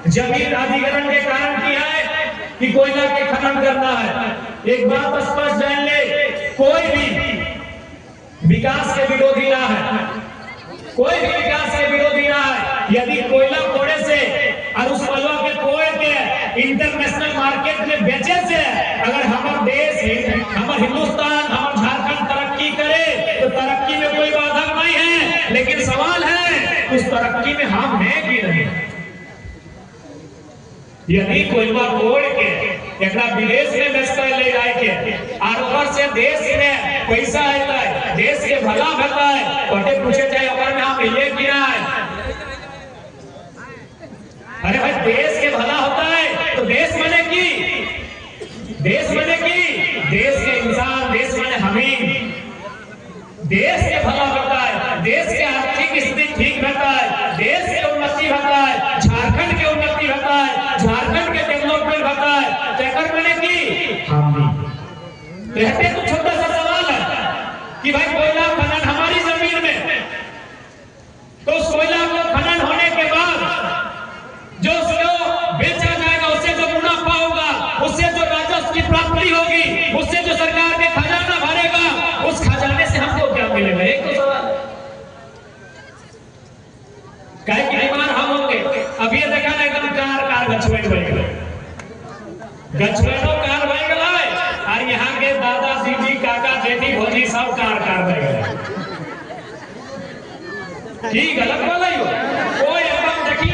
जमीन अधिग्रहण के कारण किया है कि कोयला के खनन करना है। एक बात स्पष्ट जान ले, कोई भी विकास के विरोधी ना है, कोई भी विकास के विरोधी ना है। यदि कोयला कोड़े से और उस कोयला के कोड़े के इंटरनेशनल मार्केट में बेचे से अगर हमारा देश, हमारा हिंदुस्तान, हमारा झारखंड तरक्की करे तो तरक्की में कोई बाधा नहीं है। लेकिन सवाल है उस तरक्की में हम हैं कि नहीं। यदि कोयला कोड़ के एक विदेश में बेचकर ले जाए के और ऊपर से देश में पैसा आता है, देश के भला होता है, कोटे पूछे चाहे ऊपर में हम ये गिरा है। अरे भाई देश के भला होता है तो देश बने की, देश बने की, देश के इंसान, देश बने हमें, देश के भला होता है, देश के आर्थिक स्थिति ठीक रहता है, देश की उन्नति होता है, झारखंड की उन्नति होता है, झारखंड के डेवलपमेंट होता है। चक्कर मैंने की हम भी रहते तो छोटा सा सवाल है कि भाई कोयला खनन हमारी जमीन में, तो उस कोयला को खनन होने के बाद जो उसको बेचा जाएगा, उससे जो मुनाफा होगा, उससे जो राजस्व की प्राप्ति होगी, उससे जो सरकार के खजाना भरेगा, उस खजाने से हमको क्या मिलेगा? एक तो सवाल कहे कि बीमार हम होंगे। अब ये देखा ना एकदम कार गछवेन बन गए, गछवेनो कार बन गए और यहाँ के दादा दीदी काका जेठी भौजी सब कार बन गए। ठीक गलत बोला ही हो कोई एकदम देखी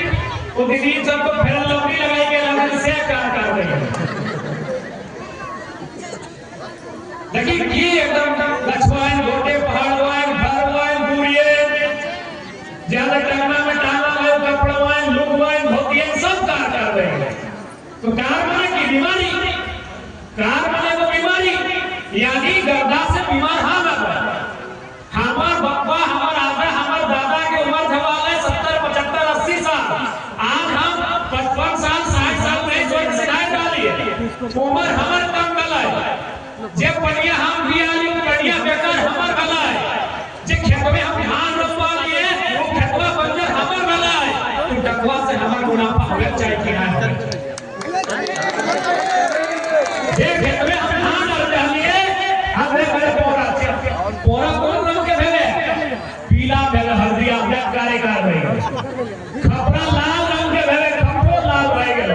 वो दीदी सबको फिर लौटी लगाई के लगन से कार बन गए। देखी की एकदम गछवेन गोटे पहाड़वान भरवान दूरिये ज्यादा टांगना में टांगा कपड़वान लुगवान धोतियन सब कार बन गए। तो कार माने की बीमारी, कार माने वो बीमारी, यानी गर्दा से बीमार हम हमार बप्पा, हमार आजा, हमार दादा के उम्र जवाले 70, 75, 80 साल। आज हम 55 साल 60 साल में जोड़ सिखाए डालिए उम्र हमार कम गला है। जे बढ़िया हम भी आली बढ़िया बेकार हमार गला है। जे खेत में हम धान रोपा लिए वो खेतवा बंजर हमार गला है। तो डकवा से हमार मुनाफा होना चाहिए कि नहीं? जे खेत में हम धान रोपा लिए हमने करे पोरा कौन रंग के भेले? पीला भेले, हल्दिया ब्लैक कारेकार रही, खपरा लाल रंग के भेले, खपरो लाल रह गेल।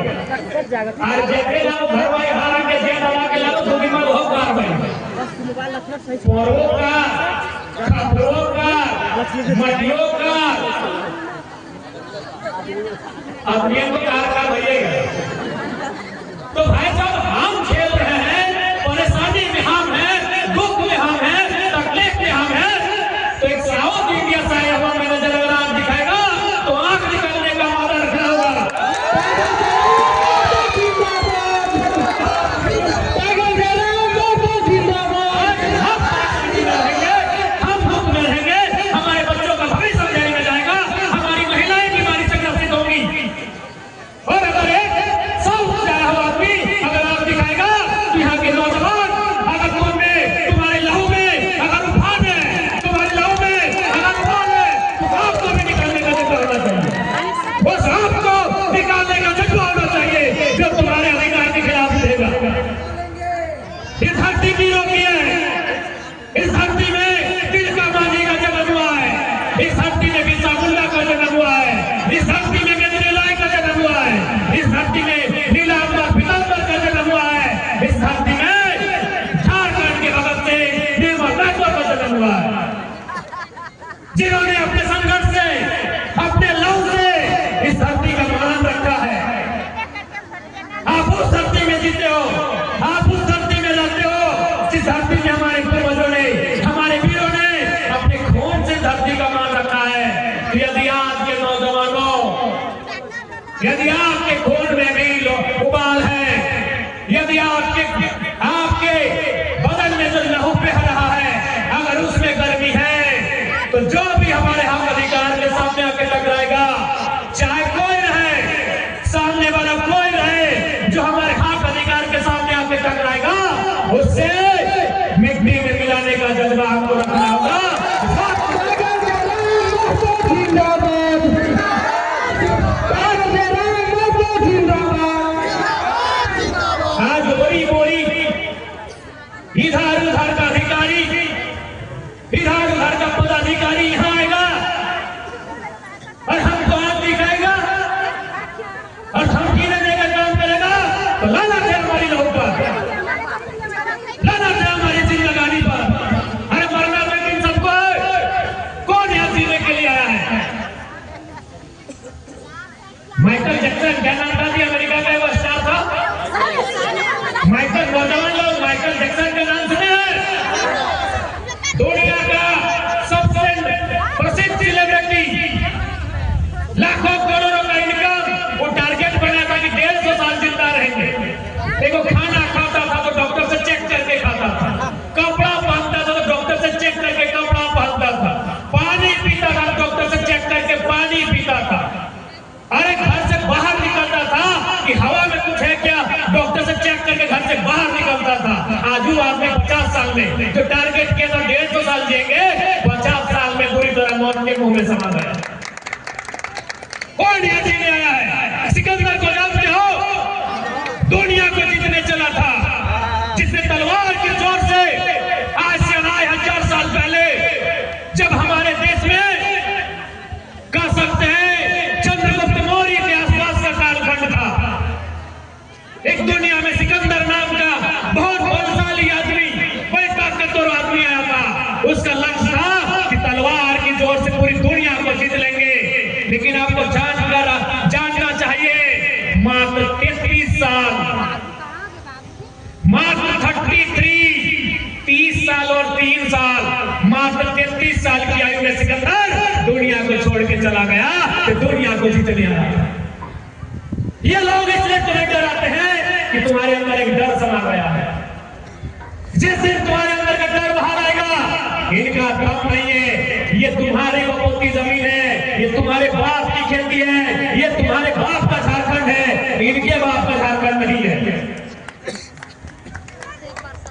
और जेके नाम भरवाई हारा के जे दवा के लागो दुगी में हो कार भाई पोरो का, खपरो का, मटियो का, अब ये तो कार भइएगा। तो भाई साहब हम खेल रहे हैं, परेशानी में हम हैं, दुख में हम हैं, तकलीफ में हम हैं। तो एक साउथ इंडिया साहब हमें नजर अगर आंख दिखाएगा तो आंख निकालने का वादा रखना होगा। हम दुख में रहेंगे, हमारे बच्चों का भविष्य समझाने में जाएगा, हमारी महिलाएं बीमारी से ग्रसित होंगी। और अगर एक साउथ जा रहा आदमी अगर आप दिखाएगा कि यहाँ के नौजवान अगर खून में तुम्हारे लहू में अगर उफान है, तुम्हारे लहू में अगर उफान है, तो आपको भी निकालने का जज्बा होना चाहिए। बस आपको निकालने का जज्बा होना चाहिए जो तुम्हारे अधिकार के खिलाफ रहेगा। इस धरती की रोकी है, इस धरती में तिलका मांझी का जन्म हुआ है, इस धरती में बिरसा मुंडा का जन्म हुआ है, इस धरती में गजरेलाई का जन्म हुआ है, इस धरती में नीलांबर पीतांबर का जन्म हुआ है, इस धरती में झारखंड के भगत से निर्मल महतो का जन्म हुआ है, जिन्होंने अपने संघर्ष से, अपने लहू से इस धरती का मान रखा है। आप उस धरती में जीते हो, आप उस धरती में रहते हो जिस धरती में हमारे पूर्वजों ने, हमारे वीरों ने अपने खून से धरती का मान रखा है। यदि आज के नौजवानों, यदि आपके खून में भी उबाल है, यदि आपके बदन में जो लहू बह रहा है अगर उसमें गर्मी है, तो जो भी हमारे हक अधिकार के सामने आके टकराएगा, चाहे कोई रहे, सामने वाला कोई रहे, जो हमारे हक अधिकार के सामने आके टकराएगा उससे मिट्टी में मिलाने का जज्बा हमको रखना होगा। माइकल जैक्सन क्या नाम था? अमेरिका का वो स्टार था माइकल। नौजवान लोग माइकल जैक्सन का नाम सुने हैं? दुनिया का सबसे प्रसिद्ध सेलिब्रिटी, लाखों करोड़ों का इनकम। वो टारगेट बना था कि 150 साल जिंदा रहेंगे। देखो खाना खाता था तो डॉक्टर से चेक करके खाता था, कपड़ा पहनता था तो डॉक्टर से चेक करके कपड़ा पहनता था, पानी पीता था डॉक्टर से चेक करके पानी पीता था। अरे घर से बाहर निकलता था कि हवा में कुछ है क्या, डॉक्टर से चेक करके घर से बाहर निकलता था। आज वो आदमी 50 साल में जो टारगेट किया था 150 साल जिएंगे, 50 साल में बुरी तरह मौत के मुंह में समा गया। कौन यहाँ जीने आया है? सिकंदर को जानते हो? दुनिया को जीतने चला था, जिसने तलवार के जोर से आज से 1000 साल पहले, जब हमारे देश में कह सकते हैं चंद्रगुप्त मौर्य के आसपास का कालखंड था, एक दुनिया में सिकंदर नाम का बहुत बलशाली आदमी, बड़े ताकतवर आदमी आया था। उसका लक्ष्य था कि तलवार के जोर से पूरी दुनिया को जीत लेंगे। लेकिन आपको जानना चाहिए, मात्र 33 साल, मात्र 30 साल और 3 साल, मात्र 33 साल की आयु में सिकंदर दुनिया को छोड़ के चला गया, तो दुनिया को जीतने आया। ये लोग इसलिए तुम्हें डराते हैं कि तुम्हारे अंदर एक डर समा गया है। जिस दिन तुम्हारे अंदर का डर बाहर आएगा, इनका दम नहीं है, ये तुम्हारे बापों की जमीन है, ये तुम्हारे बाप की खेती है, ये तुम्हारे बाप का झारखंड है, इनके बाप का झारखंड नहीं है।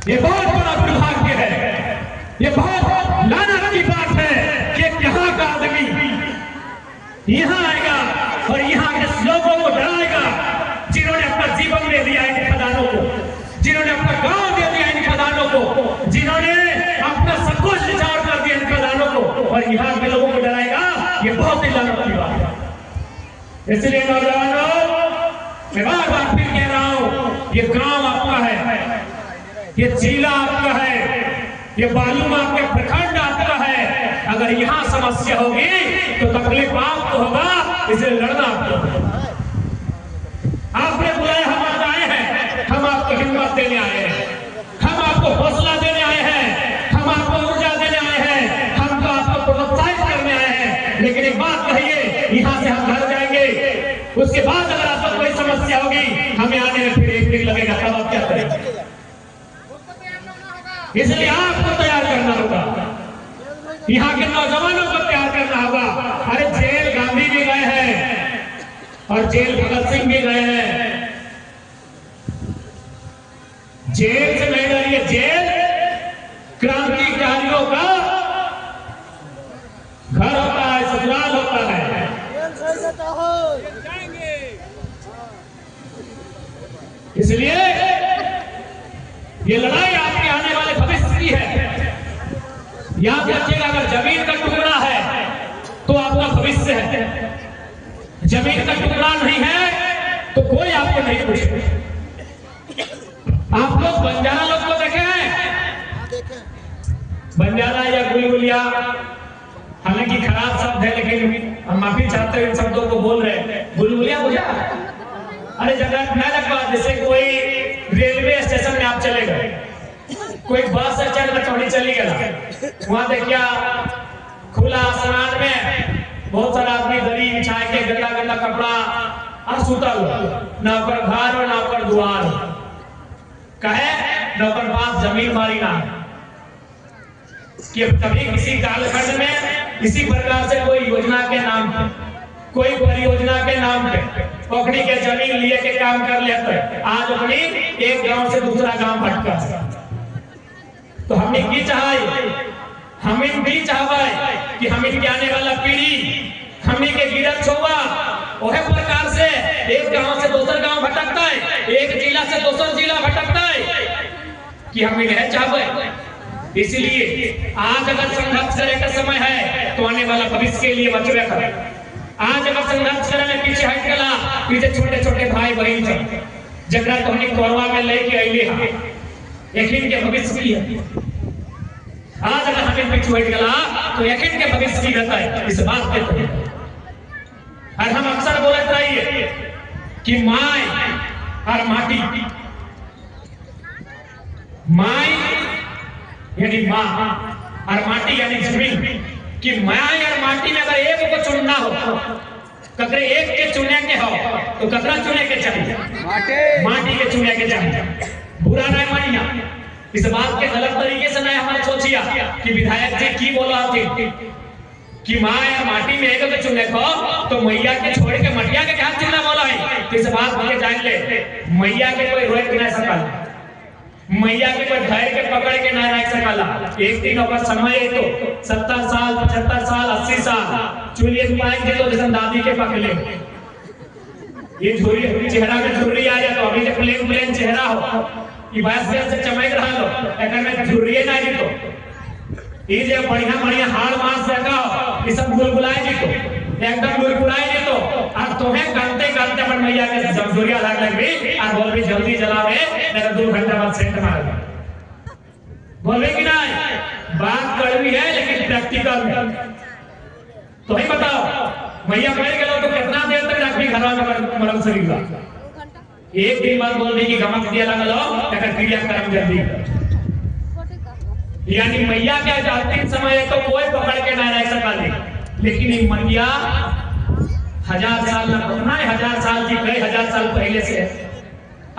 ये बहुत बड़ा दुर्भाग्य है, ये बहुत लानत की बात है कि यहाँ का आदमी यहाँ आएगा और यहाँ के लोगों को डराएगा, जिन्होंने अपना जीवन दे दिया इन खदानों को, जिन्होंने अपना गांव दे दिया इन खदानों को, जिन्होंने अपना सब कुछ निछावर कर दिया इन खदानों को, और यहाँ के लोगों को डराएगा। ये बहुत ही लानत की बात है। इसलिए नौजवानों, मैं बार बार फिर कह रहा हूँ, ये गांव आपका है, ये जिला आपका है, ये बालूम आपके प्रखंड आपका है। अगर यहाँ समस्या होगी तो तकलीफ आपको होगा, इसलिए लड़ना आपको। आपने बुलाया, हम आज आए हैं, हम आपको हिम्मत देने आए हैं, हम आपको हौसला देने आए हैं, हम आपको ऊर्जा देने आए हैं, हम तो आपको प्रोत्साहित करने आए हैं। लेकिन एक बात कहिए, यहाँ से हम घर जाएंगे, उसके बाद अगर आपको कोई समस्या होगी, हमें आने में फिर 1 दिन लगेगा, तब आप क्या करेंगे? इसलिए आपको तैयार करना होगा, यहाँ के नौजवानों को तैयार करना होगा। अरे जेल गांधी भी गए हैं और जेल भगत सिंह भी गए हैं। जेल से नहीं डरिए, जेल क्रांतिकारियों का घर होता है, ससुराल होता है। इसलिए ये लड़ाई आपके आने वाले भविष्य की है। याद रखिएगा, अगर जमीन का टुकड़ा है तो आपका भविष्य है, जमीन का टुकड़ा नहीं है तो कोई आपको नहीं पूछेगा। आप लोग बंजारा लोग को देखे हैं? बंजारा या गुलगुलिया, हालांकि खराब शब्द है, लेकिन हम माफी चाहते हैं इन शब्दों को बोल रहे हैं। गुलगुलिया बुझा? अरे जगह न लगवा, जैसे कोई रेलवे स्टेशन में आप चले गए, कोई बस से चढ़ चौड़ी चली गया, वहां देखिए खुला आसमान में बहुत सारा आदमी दरी बिछाए के गंदा गंदा कपड़ा और सूता हुआ, ना ऊपर घर और ना ऊपर द्वार, कहे ना ऊपर पास जमीन मारी ना। कि कभी किसी कालखंड में इसी प्रकार से कोई योजना के नाम पे, कोई परियोजना के नाम पे पोखड़ी के जमीन लिए के काम कर लेते, आज अपनी एक गांव से दूसरा गांव भटका। तो हमने की चाहे, हमें भी चाहे कि हमें के आने वाला पीढ़ी हमने के गिरफ्त होगा, वह प्रकार से एक गांव से दूसरा गांव भटकता है, एक जिला से दूसरा जिला भटकता है, कि हमें यह चाहे। इसलिए आज अगर संघर्ष करे का समय है तो आने वाला भविष्य के लिए बचवे करें। आज अगर संघर्ष करे में पीछे हट गला, पीछे छोटे छोटे भाई बहन जगह तो हमने कोरवा में लेके अइले यकीन के भविष्य की है। आज अगर हमें पीछे हट गला तो यकीन के भविष्य की रहता है, इस बात पे और हम अक्सर बोलते रहिए कि माय और माटी, माय यानी माँ और माटी यानी जमीन, कि माय और माटी में अगर एक को चुनना हो, ककरे एक के चुने के हो तो ककरा चुने के चाहिए? माटी के चुने के चाहिए। बुरा नहीं मानिया, इस बात के गलत तरीके से नहीं हमारे सोचिया कि विधायक जी की बोला थे कि माँ या माटी में एक के चुने को तो मैया के छोड़ के मटिया के क्या चुनना बोला है। तो इस बात के जान ले, मैया के कोई रोक नहीं सकल, मैया के कोई धैर्य के पकड़ के नहीं रख सकला। एक दिन ओकर समय है तो 70 साल 75 साल 80 साल चुनिए पाएंगे दे तो जैसे दादी के पकड़े ये झुर्री चेहरा में झुर्री आ जाए तो अभी जब प्लेन चेहरा हो कि बस से चमक रहा लो एकर में झुर्री ना जी तो ये जे बढ़िया हाड़ मांस जगह ये सब गुलगुलाए जी तो एकदम गुलगुलाए जी तो अब तुम्हें करते करते अपन मैया के जमजोरिया लग गई और बोल भी जल्दी जलावे मेरा 2 घंटा बाद सेंट मार बोले कि नहीं। बात कड़वी है लेकिन प्रैक्टिकल। तो ही बताओ मैया मर गए तो कितना देर तक रखी घर में मरम शरीर का? एक दिन बाद बोल दी कि गमक दिया लगा लो एकर क्रियाक्रम जल्दी। यानी मैया के अंतिम समय है तो कोई पकड़ के ना रह सका, लेकिन ये मैया 1000 साल ना उतना 1000 साल की कई 1000 साल पहले से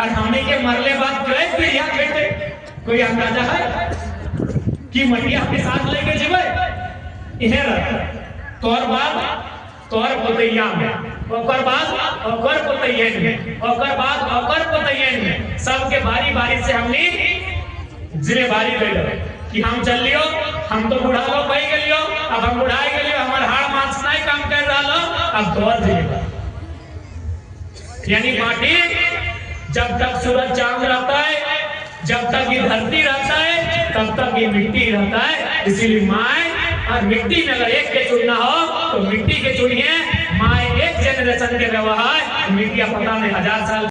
और हमने के मरले बाद कई पीढ़ियां बेटे कोई अंदाजा है कि मैया के साथ लेके जीवे इहे रह तोर बाद तोर पोतैया में ओकर बाद ओकर पोतैयन में ओकर बाद ओकर पोतैयन में सबके बारी बारी से हमने जिम्मेदारी ले कि हम चल लियो, हम तो बुढ़ा लो पाई गलियो, अब हम बुढ़ाई गलियो, हमार हाड़ मांस नहीं काम कर रहा लो, अब दौड़ जाएगा। यानी माटी जब तक सूरज चांद रहता है, जब तक ये धरती रहता है, तब तक ये मिट्टी रहता है। इसीलिए माय और मिट्टी में अगर एक के चुनना हो तो मिट्टी के चुनिए। माय एक जनरेशन के व्यवहार, मिट्टी पता नहीं 1000 साल